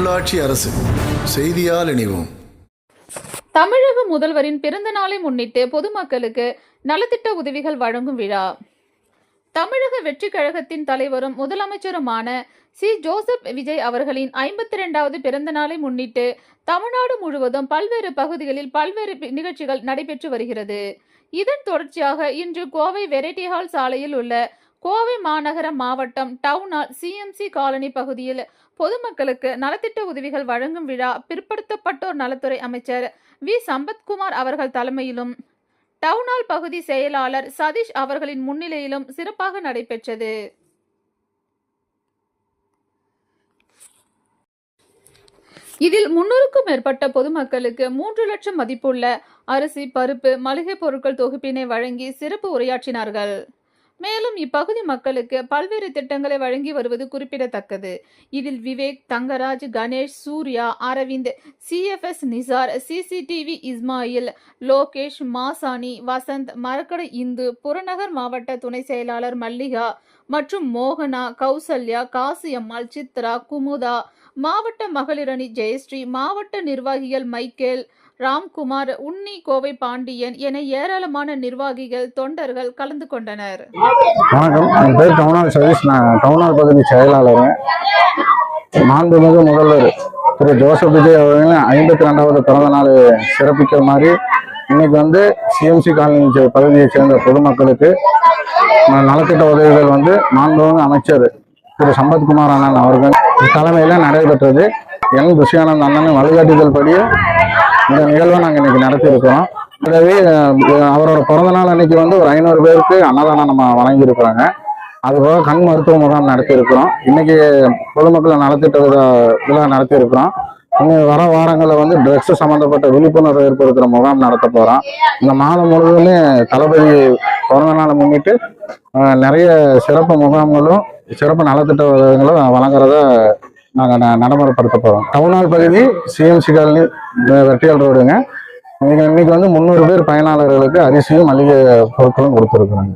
உள்ளாட்சி அரசு செய்தியால் இணைவோம். தமிழக முதல்வரின் பிறந்த நாளை முன்னிட்டு பொதுமக்களுக்கு நலத்திட்ட உதவிகள் வழங்கும் விழா. தமிழக வெற்றி கழகத்தின் தலைவரும் முதலமைச்சருமான சி. ஜோசப் விஜய் அவர்களின் 52வது பிறந்த நாளை முன்னிட்டு தமிழ்நாடு முழுவதும் பல்வேறு பகுதிகளில் பல்வேறு நிகழ்ச்சிகள் நடைபெற்று வருகிறது. இதன் தொடர்ச்சியாக இன்று கோவை வெரைட்டி ஹால் சாலையில் உள்ள கோவை மாநகர மாவட்டம் டவுன் ஹால் சிஎம்சி காலனி பகுதியில் பொதுமக்களுக்கு நலத்திட்ட உதவிகள் வழங்கும் விழா பிற்படுத்தப்பட்டோர் நலத்துறை அமைச்சர் வி. சம்பத்குமார் அவர்கள் தலைமையிலும் டவுன் ஹால் பகுதி செயலாளர் சதீஷ் அவர்களின் முன்னிலையிலும் சிறப்பாக நடைபெற்றது. இதில் 300க்கும் மேற்பட்ட பொதுமக்களுக்கு 3 லட்சம் மதிப்புள்ள அரிசி, பருப்பு, மளிகை பொருட்கள் தொகுப்பினை வழங்கி சிறப்பு உரையாற்றினார்கள். மேலும் இப்பகுதி மக்களுக்கு பல்வேறு திட்டங்களை வழங்கி வருவது குறிப்பிடத்தக்கது. இதில் விவேக், தங்கராஜ், கணேஷ், சூர்யா, அரவிந்த், சிஎஃப்எஸ் நிசார், சிசிடிவி இஸ்மாயில், லோகேஷ், மாசாணி, வசந்த், மரக்கடை இந்து, புறநகர் மாவட்ட துணை செயலாளர் மல்லிகா மற்றும் மோகனா, கௌசல்யா, காசியம்மாள், சித்ரா, குமுதா, மாவட்ட மகளிரணி ஜெயஸ்ரீ, மாவட்ட நிர்வாகிகள் மைக்கேல், ராம்குமார், உன்னி, கோவை பாண்டியன் என ஏராளமான நிர்வாகிகள், தொண்டர்கள் கலந்து கொண்டனர். வணக்கம், என் பேர் டவுனால் சதீஷ். நான் டவுனால் பகுதி செயலாளர். மாண்புமிகு முதல்வர் திரு ஜோசப் விஜய் அவர்களின் 52வது பிறந்த நாள் சிறப்பிக்கிற மாதிரி இன்னைக்கு சிஎம்சி காலனி பகுதியை சேர்ந்த பொதுமக்களுக்கு நலத்திட்ட உதவிகள் மாண்புமிகு அமைச்சர் திரு சம்பத்குமார் அண்ணன் அவர்கள் தலைமையில நடைபெற்றது. என் ருஷியானந்த் அண்ணன் வழிகாட்டுதல் படி இந்த நிகழ்வை நாங்கள் இன்னைக்கு நடத்தியிருக்கிறோம். கூடவே அவரோட பிறந்த நாள் அன்னைக்கு ஒரு 500 பேருக்கு அன்னதானம் நம்ம வழங்கியிருக்கிறாங்க. அதுபோக கண் மருத்துவ முகாம் நடத்தியிருக்கிறோம். இன்னைக்கு பொதுமக்களை நலத்திட்ட விழா நடத்தியிருக்கிறோம். இன்னும் வர வாரங்களில் ட்ரக்ஸ் சம்மந்தப்பட்ட விழிப்புணர்வு ஏற்படுத்துகிற முகாம் நடத்த போகிறோம். இந்த மாதம் முழுவதுமே தளபதி பிறந்த நாளை முன்னிட்டு நிறைய சிறப்பு முகாம்களும் சிறப்பு நலத்திட்ட உதவிகளும் வழங்குறத நாங்கள் நடைமுறைப்படுத்த போகிறோம். டவுனால் பகுதி சிஎம்சி காலனி வெட்டியால் ரோடுங்க. இன்னைக்கு 300 பேர் பயனாளர்களுக்கு அரிசியும் மளிகை பொருட்களும் கொடுத்துருக்குறாங்க.